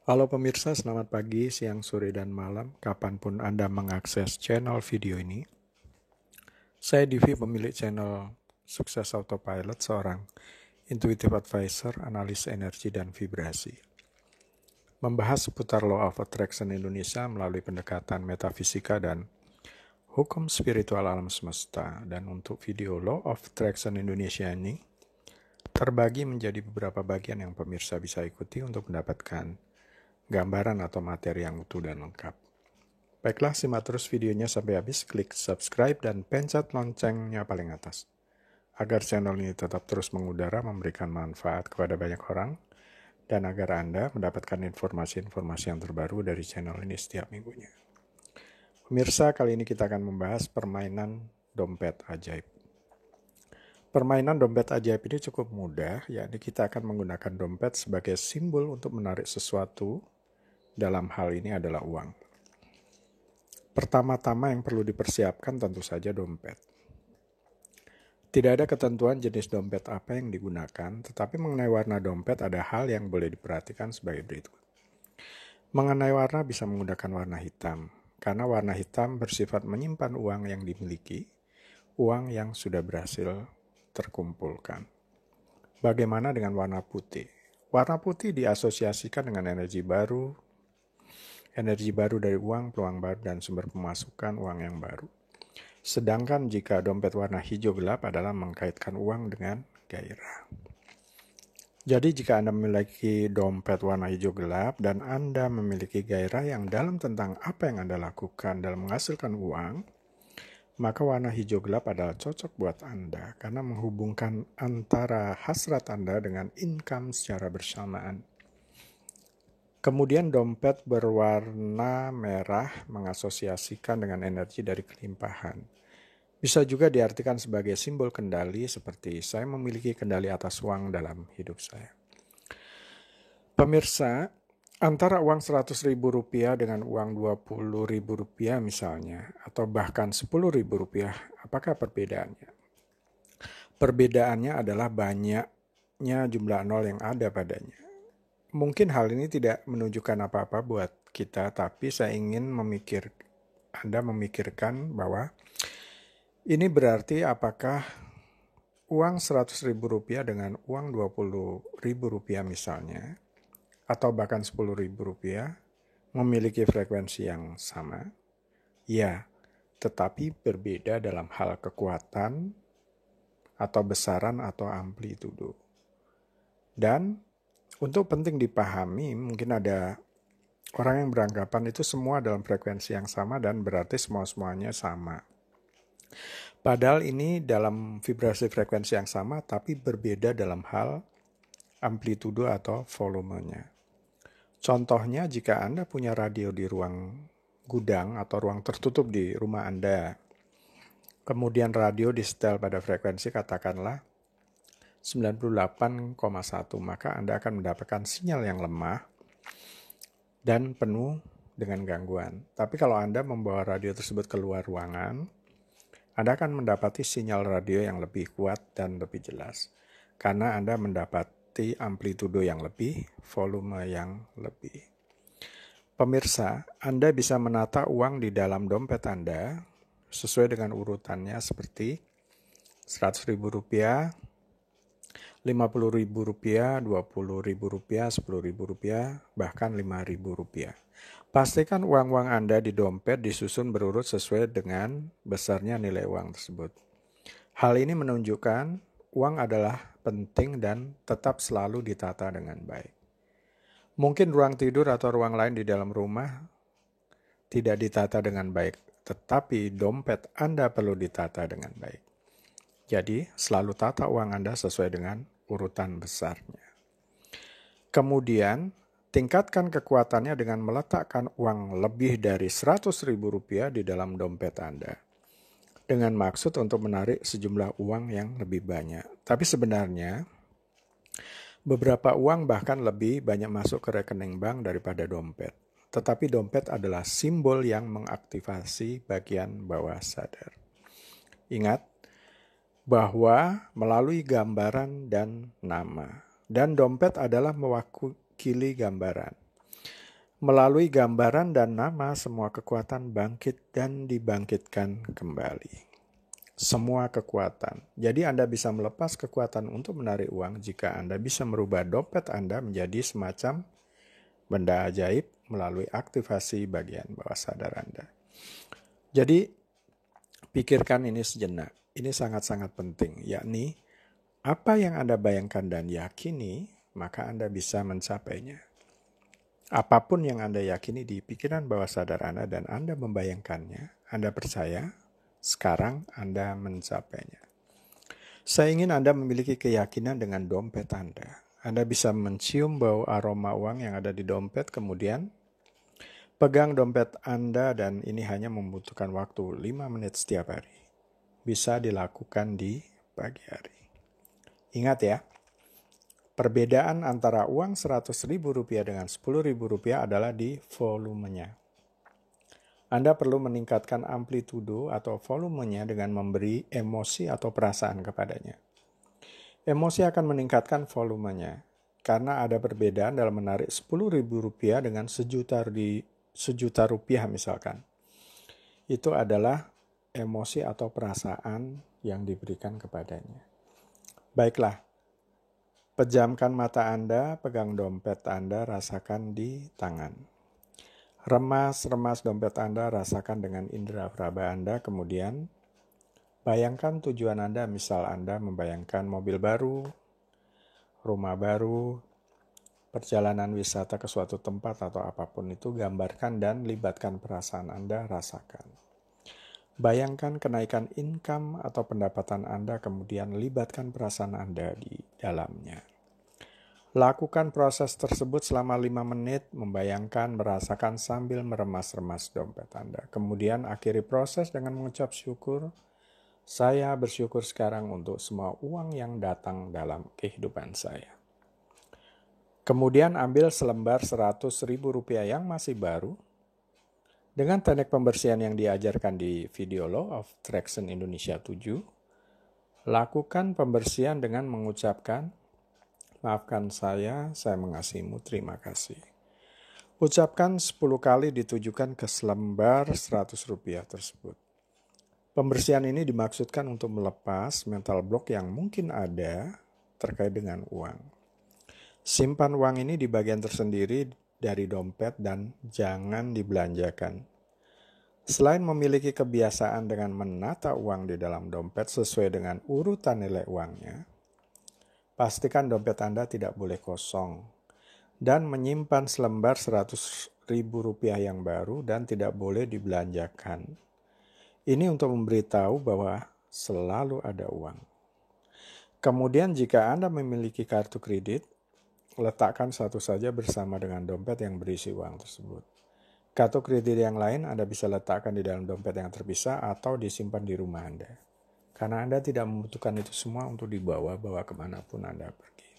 Halo pemirsa, selamat pagi, siang, sore, dan malam, kapanpun Anda mengakses channel video ini. Saya Divi, pemilik channel Sukses Autopilot, seorang intuitive advisor, analis energi, dan vibrasi. Membahas seputar Law of Attraction Indonesia melalui pendekatan metafisika dan hukum spiritual alam semesta. Dan untuk video Law of Attraction Indonesia ini, terbagi menjadi beberapa bagian yang pemirsa bisa ikuti untuk mendapatkan gambaran atau materi yang utuh dan lengkap. Baiklah, simak terus videonya sampai habis, klik subscribe dan pencet loncengnya paling atas. Agar channel ini tetap terus mengudara, memberikan manfaat kepada banyak orang, dan agar Anda mendapatkan informasi-informasi yang terbaru dari channel ini setiap minggunya. Pemirsa, kali ini kita akan membahas permainan dompet ajaib. Permainan dompet ajaib ini cukup mudah, yakni kita akan menggunakan dompet sebagai simbol untuk menarik sesuatu. Dalam hal ini adalah uang. Pertama-tama yang perlu dipersiapkan tentu saja dompet. Tidak ada ketentuan jenis dompet apa yang digunakan, tetapi mengenai warna dompet ada hal yang boleh diperhatikan sebagai berikut. Mengenai warna bisa menggunakan warna hitam, karena warna hitam bersifat menyimpan uang yang dimiliki, uang yang sudah berhasil terkumpulkan. Bagaimana dengan warna putih? Warna putih diasosiasikan dengan energi baru dari uang, peluang baru, dan sumber pemasukan uang yang baru. Sedangkan jika dompet warna hijau gelap adalah mengkaitkan uang dengan gairah. Jadi jika Anda memiliki dompet warna hijau gelap dan Anda memiliki gairah yang dalam tentang apa yang Anda lakukan dalam menghasilkan uang, maka warna hijau gelap adalah cocok buat Anda karena menghubungkan antara hasrat Anda dengan income secara bersamaan. Kemudian dompet berwarna merah mengasosiasikan dengan energi dari kelimpahan. Bisa juga diartikan sebagai simbol kendali seperti saya memiliki kendali atas uang dalam hidup saya. Pemirsa, antara uang Rp100.000 dengan uang Rp20.000 misalnya, atau bahkan Rp10.000, apakah perbedaannya? Perbedaannya adalah banyaknya jumlah nol yang ada padanya. Mungkin hal ini tidak menunjukkan apa-apa buat kita, tapi saya ingin Anda memikirkan bahwa ini berarti apakah uang Rp100.000 dengan uang Rp20.000 misalnya, atau bahkan Rp10.000 memiliki frekuensi yang sama? Ya, tetapi berbeda dalam hal kekuatan atau besaran atau amplitudo. Dan untuk penting dipahami, mungkin ada orang yang beranggapan itu semua dalam frekuensi yang sama dan berarti semuanya sama. Padahal ini dalam vibrasi frekuensi yang sama tapi berbeda dalam hal amplitudo atau volumenya. Contohnya jika Anda punya radio di ruang gudang atau ruang tertutup di rumah Anda, kemudian radio disetel pada frekuensi katakanlah 98,1, maka Anda akan mendapatkan sinyal yang lemah dan penuh dengan gangguan. Tapi kalau Anda membawa radio tersebut keluar ruangan, Anda akan mendapati sinyal radio yang lebih kuat dan lebih jelas. Karena Anda mendapati amplitudo yang lebih, volume yang lebih. Pemirsa, Anda bisa menata uang di dalam dompet Anda sesuai dengan urutannya seperti Rp100.000, Rp50.000, Rp20.000, Rp10.000, bahkan Rp5.000. Pastikan uang-uang Anda di dompet disusun berurut sesuai dengan besarnya nilai uang tersebut. Hal ini menunjukkan uang adalah penting dan tetap selalu ditata dengan baik. Mungkin ruang tidur atau ruang lain di dalam rumah tidak ditata dengan baik, tetapi dompet Anda perlu ditata dengan baik. Jadi, selalu tata uang Anda sesuai dengan urutan besarnya. Kemudian, tingkatkan kekuatannya dengan meletakkan uang lebih dari Rp100.000 di dalam dompet Anda. Dengan maksud untuk menarik sejumlah uang yang lebih banyak. Tapi sebenarnya, beberapa uang bahkan lebih banyak masuk ke rekening bank daripada dompet. Tetapi dompet adalah simbol yang mengaktifasi bagian bawah sadar. Ingat, bahwa melalui gambaran dan nama. Dan dompet adalah mewakili gambaran. Melalui gambaran dan nama, semua kekuatan bangkit dan dibangkitkan kembali. Semua kekuatan. Jadi Anda bisa melepas kekuatan untuk menarik uang jika Anda bisa merubah dompet Anda menjadi semacam benda ajaib melalui aktivasi bagian bawah sadar Anda. Jadi pikirkan ini sejenak. Ini sangat-sangat penting, yakni apa yang Anda bayangkan dan yakini, maka Anda bisa mencapainya. Apapun yang Anda yakini di pikiran bawah sadar Anda dan Anda membayangkannya, Anda percaya, sekarang Anda mencapainya. Saya ingin Anda memiliki keyakinan dengan dompet Anda. Anda bisa mencium bau aroma uang yang ada di dompet, kemudian pegang dompet Anda dan ini hanya membutuhkan waktu 5 menit setiap hari. Bisa dilakukan di pagi hari. Ingat ya, perbedaan antara uang Rp100.000 dengan Rp10.000 adalah di volumenya. Anda perlu meningkatkan amplitudo atau volumenya dengan memberi emosi atau perasaan kepadanya. Emosi akan meningkatkan volumenya, karena ada perbedaan dalam menarik Rp10.000 dengan sejuta rupiah misalkan. Itu adalah emosi atau perasaan yang diberikan kepadanya. Baiklah. Pejamkan mata Anda, pegang dompet Anda, rasakan di tangan. Remas dompet Anda, rasakan dengan indera praba Anda, kemudian bayangkan tujuan Anda, misal Anda membayangkan mobil baru, rumah baru, perjalanan wisata ke suatu tempat atau apapun itu, gambarkan dan libatkan perasaan Anda, rasakan. Bayangkan kenaikan income atau pendapatan Anda, kemudian libatkan perasaan Anda di dalamnya. Lakukan proses tersebut selama 5 menit, membayangkan, merasakan sambil meremas-remas dompet Anda. Kemudian akhiri proses dengan mengucap syukur. Saya bersyukur sekarang untuk semua uang yang datang dalam kehidupan saya. Kemudian ambil selembar Rp100.000 yang masih baru. Dengan teknik pembersihan yang diajarkan di video Law of Attraction Indonesia 7, lakukan pembersihan dengan mengucapkan, maafkan saya mengasihimu, terima kasih. Ucapkan 10 kali ditujukan ke selembar Rp100 tersebut. Pembersihan ini dimaksudkan untuk melepas mental block yang mungkin ada terkait dengan uang. Simpan uang ini di bagian tersendiri dari dompet dan jangan dibelanjakan. Selain memiliki kebiasaan dengan menata uang di dalam dompet sesuai dengan urutan nilai uangnya, pastikan dompet Anda tidak boleh kosong dan menyimpan selembar Rp100.000 yang baru dan tidak boleh dibelanjakan. Ini untuk memberitahu bahwa selalu ada uang. Kemudian jika Anda memiliki kartu kredit, letakkan satu saja bersama dengan dompet yang berisi uang tersebut. Kartu kredit yang lain Anda bisa letakkan di dalam dompet yang terpisah atau disimpan di rumah Anda. Karena Anda tidak membutuhkan itu semua untuk dibawa kemanapun Anda pergi.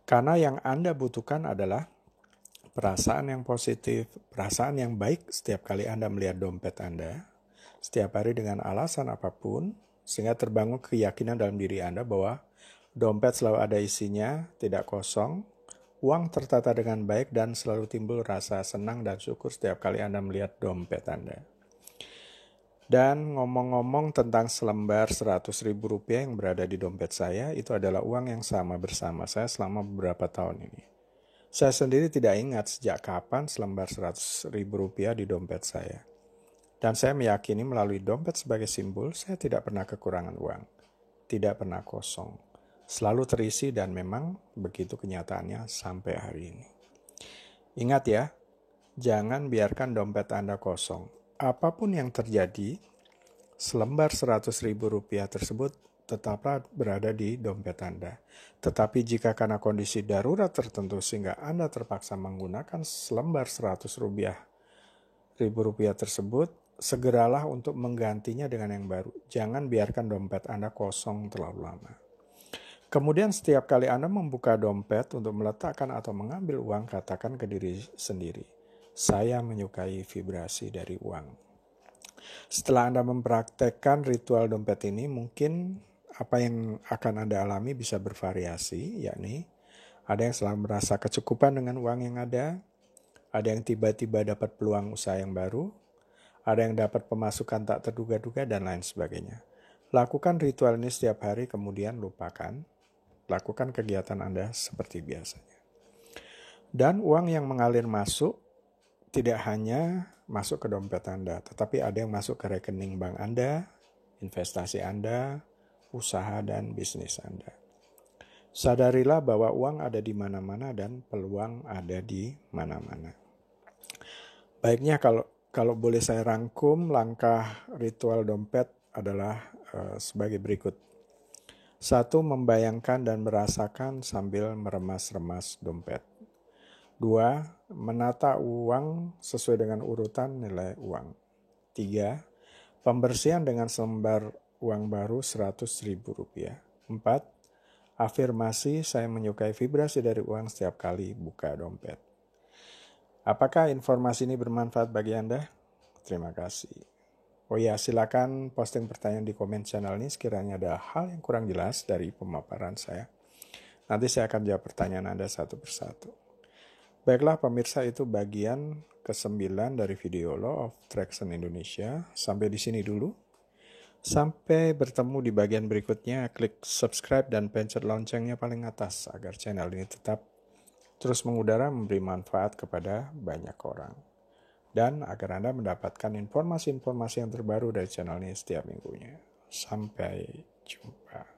Karena yang Anda butuhkan adalah perasaan yang positif, perasaan yang baik setiap kali Anda melihat dompet Anda, setiap hari dengan alasan apapun, sehingga terbangun keyakinan dalam diri Anda bahwa dompet selalu ada isinya, tidak kosong, uang tertata dengan baik, dan selalu timbul rasa senang dan syukur setiap kali Anda melihat dompet Anda. Dan ngomong-ngomong tentang selembar Rp100.000 yang berada di dompet saya, itu adalah uang yang sama bersama saya selama beberapa tahun ini. Saya sendiri tidak ingat sejak kapan selembar Rp100.000 di dompet saya. Dan saya meyakini melalui dompet sebagai simbol, saya tidak pernah kekurangan uang. Tidak pernah kosong. Selalu terisi dan memang begitu kenyataannya sampai hari ini. Ingat ya, jangan biarkan dompet Anda kosong. Apapun yang terjadi, selembar Rp100.000 tersebut tetaplah berada di dompet Anda. Tetapi jika karena kondisi darurat tertentu sehingga Anda terpaksa menggunakan selembar Rp100.000 tersebut, segeralah untuk menggantinya dengan yang baru. Jangan biarkan dompet Anda kosong terlalu lama. Kemudian setiap kali Anda membuka dompet untuk meletakkan atau mengambil uang, katakan ke diri sendiri, saya menyukai vibrasi dari uang. Setelah Anda mempraktekkan ritual dompet ini, mungkin apa yang akan Anda alami bisa bervariasi, yakni ada yang selalu merasa kecukupan dengan uang yang ada, Ada yang tiba-tiba dapat peluang usaha yang baru, ada yang dapat pemasukan tak terduga-duga, dan lain sebagainya. Lakukan ritual ini setiap hari, kemudian lupakan. Lakukan kegiatan Anda seperti biasanya. Dan uang yang mengalir masuk tidak hanya masuk ke dompet Anda, tetapi ada yang masuk ke rekening bank Anda, investasi Anda, usaha dan bisnis Anda. Sadarilah bahwa uang ada di mana-mana dan peluang ada di mana-mana. Baiknya kalau boleh saya rangkum, langkah ritual dompet adalah sebagai berikut. 1. Membayangkan dan merasakan sambil meremas-remas dompet. 2. Menata uang sesuai dengan urutan nilai uang. 3. Pembersihan dengan selembar uang baru Rp100.000. 4. Afirmasi, saya menyukai vibrasi dari uang setiap kali buka dompet. Apakah informasi ini bermanfaat bagi Anda? Terima kasih. Oh ya, silakan posting pertanyaan di komen channel ini sekiranya ada hal yang kurang jelas dari pemaparan saya. Nanti saya akan jawab pertanyaan Anda satu persatu. Baiklah pemirsa, itu bagian ke-9 dari video Law of Attraction Indonesia. Sampai di sini dulu. Sampai bertemu di bagian berikutnya. Klik subscribe dan pencet loncengnya paling atas agar channel ini tetap terus mengudara, memberi manfaat kepada banyak orang. Dan agar Anda mendapatkan informasi-informasi yang terbaru dari channel ini setiap minggunya. Sampai jumpa.